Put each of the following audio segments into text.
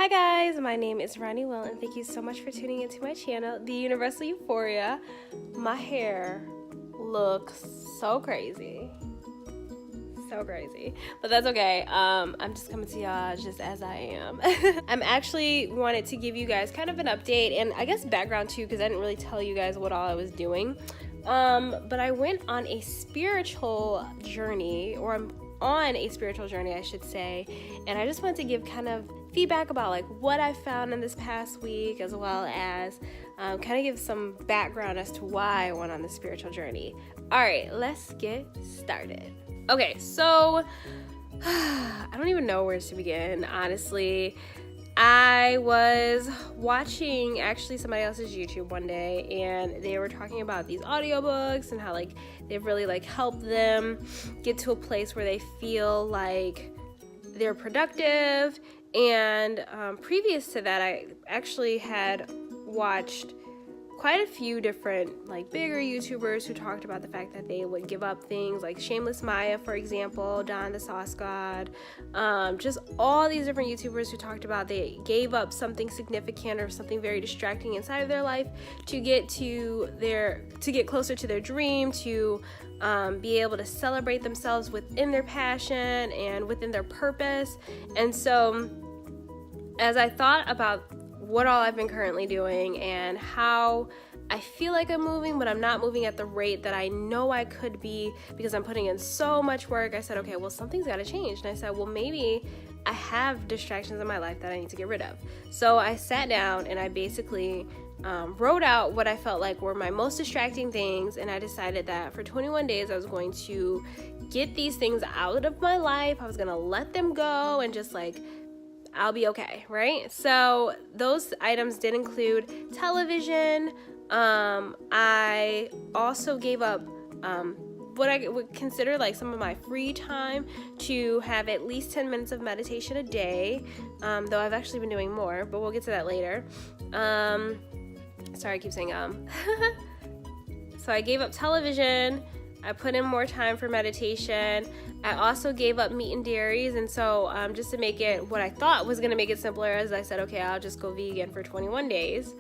Hi guys, my name is Ronnie Will and thank you so much for tuning into my channel, The Universal Euphoria. My hair looks so crazy. But that's okay. I'm just coming to y'all just as I am. I'm actually wanted to give you guys kind of an update and I guess background too, because I didn't really tell you guys what all I was doing. But I went on a spiritual journey, or I'm on a spiritual journey, I should say, and I just wanted to give kind of feedback about like what I found in this past week, as well as kind of give some background as to why I went on the spiritual journey. All right, let's get started. Okay, so I don't even know where to begin, honestly. I was watching actually somebody else's YouTube one day, and they were talking about these audiobooks and how like they've really like helped them get to a place where they feel like they're productive. And previous to that, I actually had watched quite a few different like bigger YouTubers who talked about the fact that they would give up things like Shameless Maya, for example, Don the Sauce God, just all these different YouTubers who talked about they gave up something significant or something very distracting inside of their life to get closer to their dream, to be able to celebrate themselves within their passion and within their purpose. And so as I thought about what all I've been currently doing and how I feel like I'm moving, but I'm not moving at the rate that I know I could be because I'm putting in so much work, I said, okay, well, something's got to change. And I said, well, maybe I have distractions in my life that I need to get rid of. So I sat down and I basically wrote out what I felt like were my most distracting things, and I decided that for 21 days I was going to get these things out of my life. I was going to let them go and just like I'll be okay, right? So those items did include television. I also gave up what I would consider like some of my free time to have at least 10 minutes of meditation a day, though I've actually been doing more, but we'll get to that later. Sorry, I keep saying So I gave up television. I put in more time for meditation. I also gave up meat and dairies, and so just to make it what I thought was going to make it simpler, as I said, okay, I'll just go vegan for 21 days.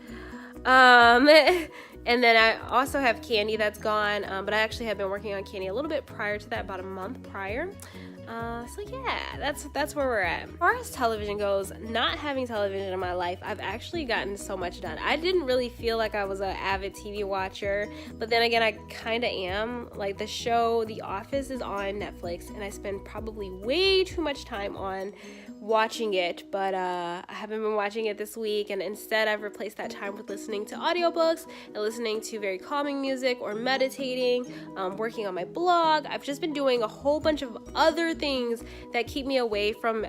And then I also have candy that's gone, but I actually have been working on candy a little bit prior to that, about a month prior. So yeah, that's where we're at. As far as television goes, not having television in my life, I've actually gotten so much done. I didn't really feel like I was an avid TV watcher, but then again, I kind of am. Like the show The Office is on Netflix, and I spend probably way too much time on watching it, but I haven't been watching it this week, and instead I've replaced that time with listening to audiobooks and listening to very calming music or meditating, working on my blog. I've just been doing a whole bunch of other things that keep me away from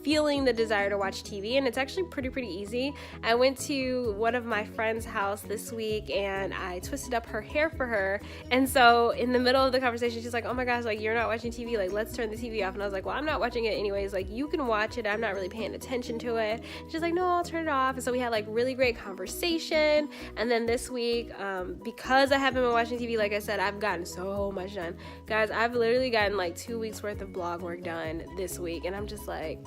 feeling the desire to watch TV, and it's actually pretty easy. I went to one of my friend's house this week and I twisted up her hair for her, and so in the middle of the conversation she's like, oh my gosh, like you're not watching TV, like let's turn the TV off. And I was like, well, I'm not watching it anyways, like you can watch it, I'm not really paying attention to it. She's like, no, I'll turn it off. And so we had like really great conversation. And then this week, because I haven't been watching TV, like I said, I've gotten so much done. Guys, I've literally gotten like 2 weeks worth of blog work done this week, and I'm just like,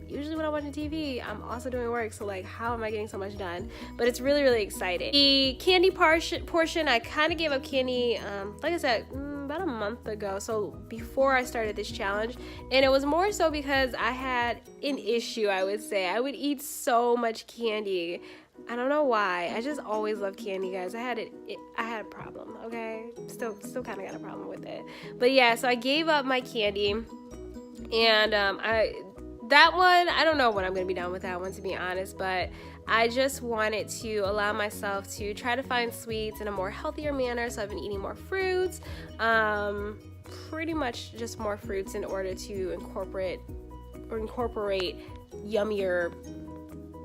usually when I'm watching TV, I'm also doing work, so like how am I getting so much done? But it's really exciting. The candy portion, I kind of gave up candy, like I said, about a month ago, so before I started this challenge, and it was more so because I had an issue, I would say. I would eat so much candy. I don't know why. I just always loved candy, guys. I had a problem, okay? Still kind of got a problem with it. But yeah, so I gave up my candy, and that one, I don't know when I'm going to be done with that one, to be honest, but I just wanted to allow myself to try to find sweets in a more healthier manner, so I've been eating more fruits, pretty much just more fruits in order to incorporate yummier,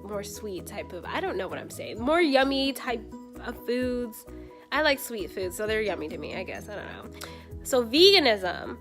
more sweet type of, I don't know what I'm saying, more yummy type of foods. I like sweet foods, so they're yummy to me, I guess, I don't know. So veganism.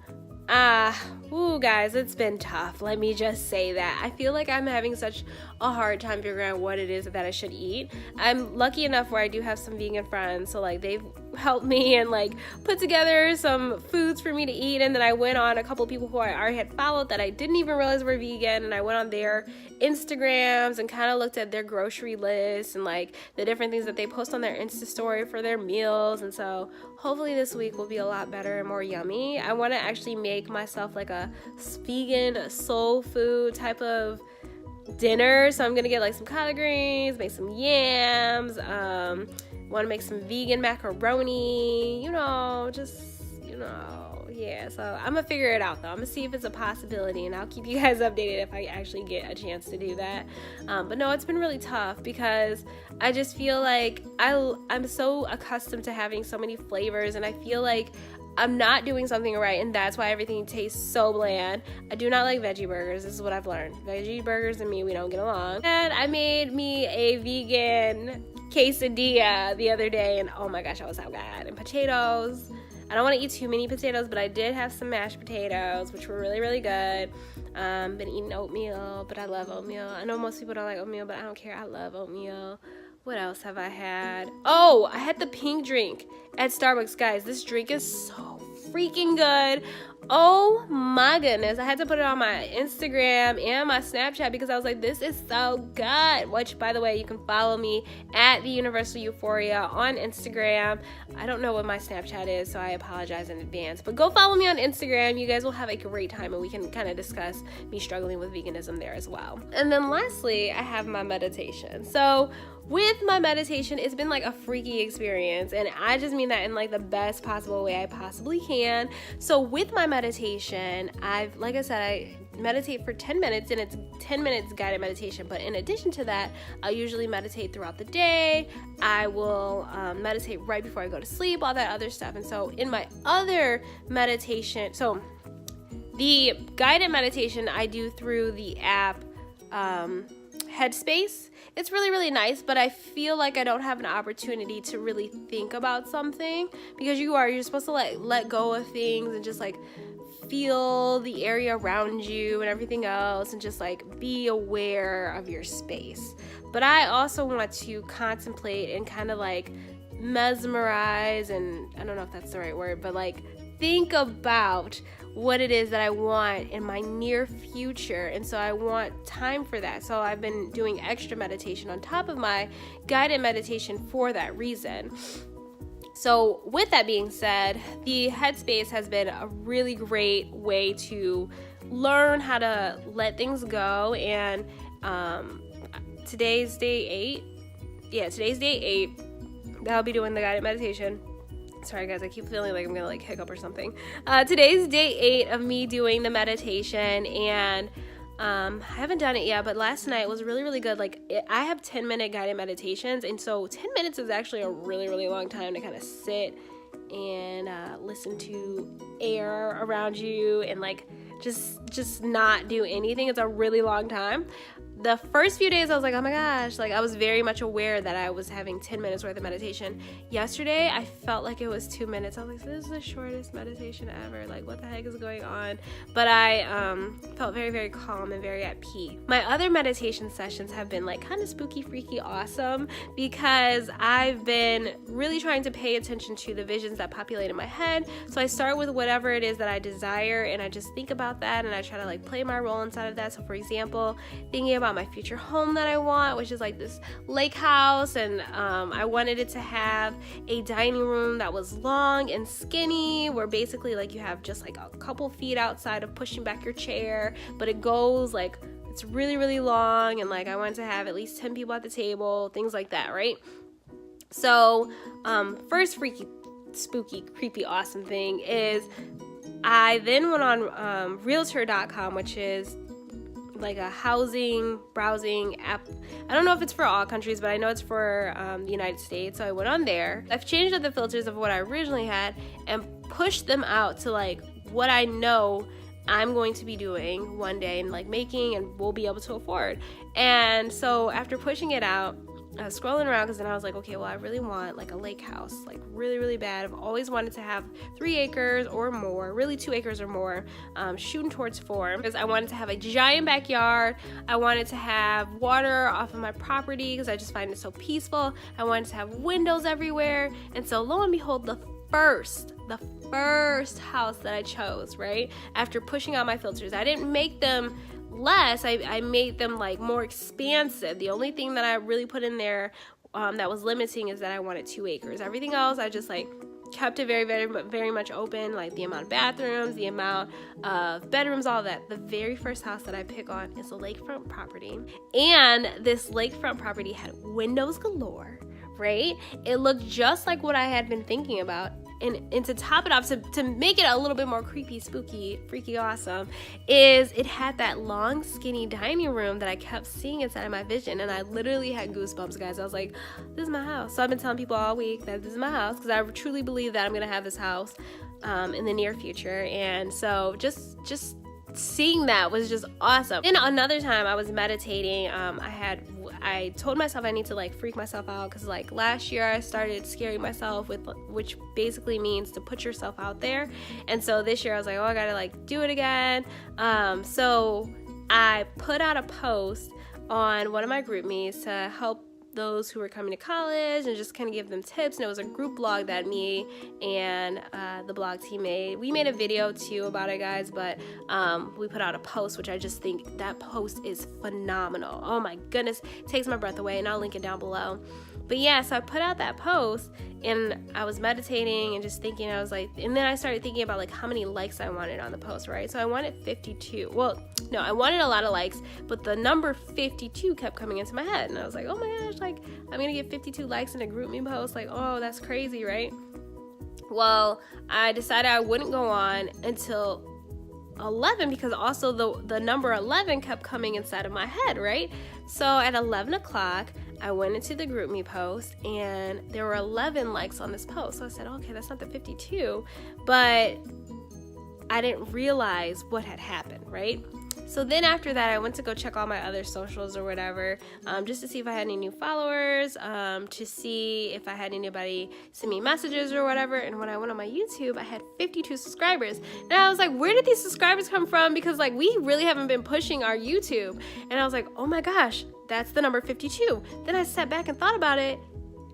Guys, it's been tough. Let me just say that. I feel like I'm having such a hard time figuring out what it is that I should eat. I'm lucky enough where I do have some vegan friends, so like they've helped me and like put together some foods for me to eat. And then I went on a couple people who I already had followed that I didn't even realize were vegan, and I went on their Instagrams and kind of looked at their grocery list and like the different things that they post on their Insta story for their meals. And so hopefully this week will be a lot better and more yummy. I want to actually make myself like a vegan soul food type of dinner. So I'm gonna get like some collard greens, make some yams, want to make some vegan macaroni, yeah. So I'm gonna figure it out though. I'm gonna see if it's a possibility, and I'll keep you guys updated if I actually get a chance to do that. But no, it's been really tough because I just feel like I'm so accustomed to having so many flavors, and I feel like I'm not doing something right, and that's why everything tastes so bland. I do not like veggie burgers. This is what I've learned. Veggie burgers and me, we don't get along. And I made me a vegan quesadilla the other day, and oh my gosh, that was so good. And potatoes. I don't want to eat too many potatoes, but I did have some mashed potatoes, which were really, really good. Been eating oatmeal, but I love oatmeal. I know most people don't like oatmeal, but I don't care. I love oatmeal. What else have I had? Oh, I had the pink drink at Starbucks. Guys, this drink is so freaking good. Oh my goodness. I had to put it on my Instagram and my Snapchat because I was like, this is so good. Which, by the way, you can follow me at the Universal Euphoria on Instagram. I don't know what my Snapchat is, so I apologize in advance. But go follow me on Instagram. You guys will have a great time, and we can kind of discuss me struggling with veganism there as well. And then lastly, I have my meditation. So with my meditation, it's been like a freaky experience, and I just mean that in like the best possible way I possibly can. So with my meditation, like I said, I meditate for 10 minutes, and it's 10 minutes guided meditation. But in addition to that, I usually meditate throughout the day. I will meditate right before I go to sleep, all that other stuff. And so in my other meditation, so the guided meditation I do through the app Headspace. It's really, really nice, but I feel like I don't have an opportunity to really think about something, because you're supposed to like let go of things and just like feel the area around you and everything else, and just like be aware of your space. But I also want to contemplate and kind of like mesmerize, and I don't know if that's the right word, but like think about what it is that I want in my near future. And so I want time for that. So I've been doing extra meditation on top of my guided meditation for that reason. So with that being said, the Headspace has been a really great way to learn how to let things go. And today's day 8. Yeah, today's day 8 that I'll be doing the guided meditation. Sorry guys, I keep feeling like I'm gonna like hiccup or something. Today's day 8 of me doing the meditation, and I haven't done it yet, but last night was really, really good. I have 10-minute guided meditations, and so 10 minutes is actually a really, really long time to kind of sit and listen to air around you and like just not do anything. It's a really long time. The first few days I was like, oh my gosh, like I was very much aware that I was having 10 minutes worth of meditation. Yesterday I felt like it was 2 minutes. I was like, this is the shortest meditation ever. Like, what the heck is going on? But I felt very, very calm and very at peace. My other meditation sessions have been like kind of spooky, freaky, awesome, because I've been really trying to pay attention to the visions that populate in my head. So I start with whatever it is that I desire, and I just think about that, and I try to like play my role inside of that. So for example, thinking about my future home that I want, which is like this lake house, and I wanted it to have a dining room that was long and skinny, where basically like you have just like a couple feet outside of pushing back your chair, but it goes like, it's really, really long, and like I wanted to have at least 10 people at the table, things like that, right? So first freaky, spooky, creepy, awesome thing is I then went on realtor.com, which is like a housing browsing app. I don't know if it's for all countries, but I know it's for the United States. So I went on there. I've changed up the filters of what I originally had and pushed them out to like what I know I'm going to be doing one day and like making and will be able to afford. And so after pushing it out, scrolling around because then I was like, okay, well, I really want like a lake house, like really, really bad. I've always wanted to have 3 acres or more, really 2 acres or more, shooting towards 4, because I wanted to have a giant backyard. I wanted to have water off of my property because I just find it so peaceful. I wanted to have windows everywhere. And so lo and behold, the first house that I chose, right, after pushing out my filters, I didn't make them less, I made them like more expansive. The only thing that I really put in there that was limiting is that I wanted 2 acres. Everything else I just like kept it very, very, very much open, like the amount of bathrooms, the amount of bedrooms, all that. The very first house that I pick on is a lakefront property, and this lakefront property had windows galore, right? It looked just like what I had been thinking about. And to top it off, to make it a little bit more creepy, spooky, freaky awesome, is it had that long, skinny dining room that I kept seeing inside of my vision. And I literally had goosebumps, guys. I was like, this is my house. So I've been telling people all week that this is my house, because I truly believe that I'm going to have this house in the near future. And so just seeing that was just awesome. Then another time I was meditating, I told myself I need to like freak myself out, because like last year I started scaring myself, which basically means to put yourself out there. And so this year I was like, oh, I gotta like do it again. So I put out a post on one of my GroupMes to help those who were coming to college and just kind of give them tips. And it was a group blog that me and the blog team made. We made a video too about it, guys, but we put out a post, which I just think that post is phenomenal. Oh my goodness, it takes my breath away, and I'll link it down below. But yeah, so I put out that post, and I was meditating and just thinking, I was like, and then I started thinking about like how many likes I wanted on the post, right? So I wanted 52. Well, no, I wanted a lot of likes, but the number 52 kept coming into my head. And I was like, oh my gosh, like I'm gonna get 52 likes in a GroupMe post. Like, oh, that's crazy, right? Well, I decided I wouldn't go on until 11, because also the number 11 kept coming inside of my head, right? So at 11 o'clock, I went into the GroupMe post, and there were 11 likes on this post. So I said, okay, that's not the 52, but I didn't realize what had happened, right? So then after that, I went to go check all my other socials or whatever, just to see if I had any new followers, to see if I had anybody send me messages or whatever. And when I went on my YouTube, I had 52 subscribers. And I was like, where did these subscribers come from? Because like we really haven't been pushing our YouTube. And I was like, oh my gosh, that's the number 52. Then I sat back and thought about it.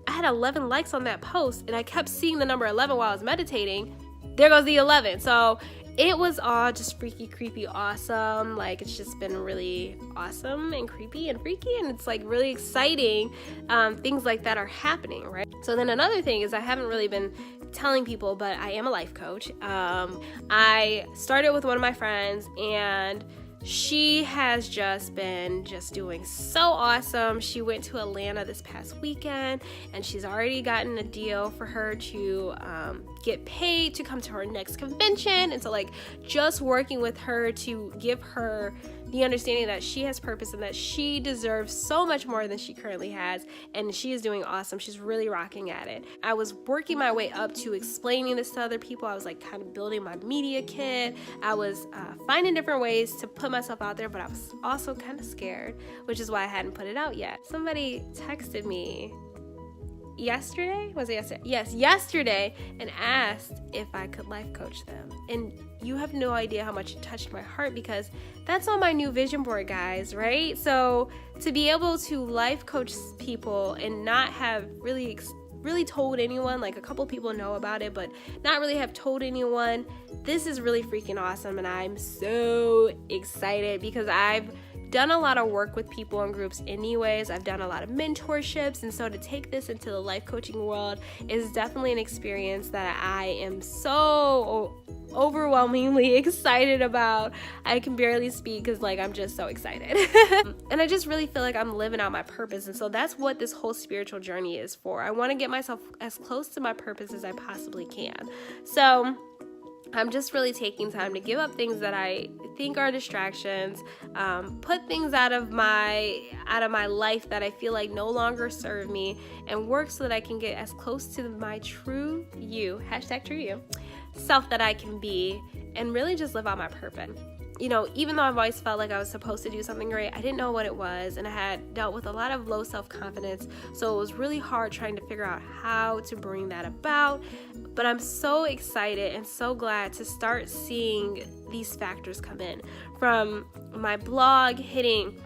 I had 11 likes on that post, and I kept seeing the number 11 while I was meditating. There goes the 11. So it was all just freaky, creepy, awesome. Like, it's just been really awesome and creepy and freaky, and it's like really exciting. Things like that are happening, right? So then another thing is, I haven't really been telling people, but I am a life coach. I started with one of my friends, and she has just been doing so awesome. She went to Atlanta this past weekend, and she's already gotten a deal for her to get paid to come to her next convention. And so like just working with her to give her the understanding that she has purpose and that she deserves so much more than she currently has, and she is doing awesome. She's really rocking at it. I was working my way up to explaining this to other people. I was like kind of building my media kit. I was finding different ways to put myself out there, but I was also kind of scared, which is why I hadn't put it out yet. Somebody texted me yesterday, was it yesterday? Yes, yesterday, and asked if I could life coach them. And you have no idea how much it touched my heart, because that's on my new vision board, guys, right? So to be able to life coach people and not have really told anyone, like a couple people know about it, but not really have told anyone, this is really freaking awesome. And I'm so excited, because I've done a lot of work with people in groups anyways. I've done a lot of mentorships, and so to take this into the life coaching world is definitely an experience that I am so overwhelmingly excited about. I can barely speak because like I'm just so excited. And I just really feel like I'm living out my purpose, and so that's what this whole spiritual journey is for. I want to get myself as close to my purpose as I possibly can. So I'm just really taking time to give up things that I think are distractions, put things out of my life that I feel like no longer serve me, and work so that I can get as close to my true you, #TrueYou, self that I can be, and really just live out my purpose. you know, even though I've always felt like I was supposed to do something great, I didn't know what it was, and I had dealt with a lot of low self-confidence, so it was really hard trying to figure out how to bring that about. But I'm so excited and so glad to start seeing these factors come in, from my blog hitting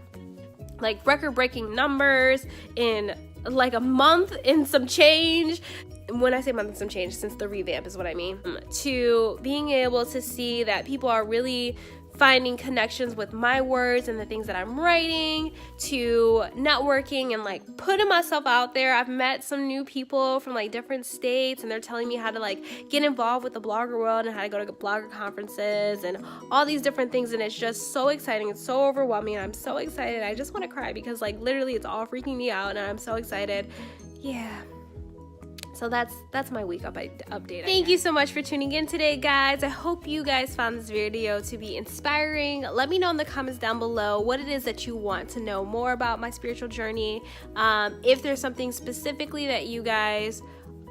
like record-breaking numbers in like a month and some change. When I say month and some change, since the revamp is what I mean, to being able to see that people are really finding connections with my words and the things that I'm writing, to networking and like putting myself out there. I've met some new people from like different states, and they're telling me how to like get involved with the blogger world and how to go to blogger conferences and all these different things. And it's just so exciting. It's so overwhelming. I'm so excited. I just want to cry because like literally it's all freaking me out, and I'm so excited. Yeah. So that's my week update. Thank you so much for tuning in today, guys. I hope you guys found this video to be inspiring. Let me know in the comments down below what it is that you want to know more about my spiritual journey. If there's something specifically that you guys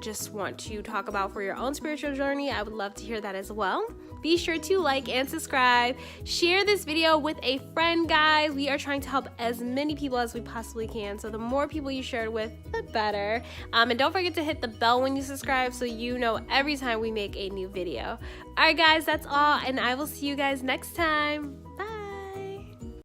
just want to talk about for your own spiritual journey, I would love to hear that as well. Be sure to like and subscribe. Share this video with a friend, guys. We are trying to help as many people as we possibly can, so the more people you share it with, the better. And don't forget to hit the bell when you subscribe so you know every time we make a new video. Alright guys, that's all, and I will see you guys next time.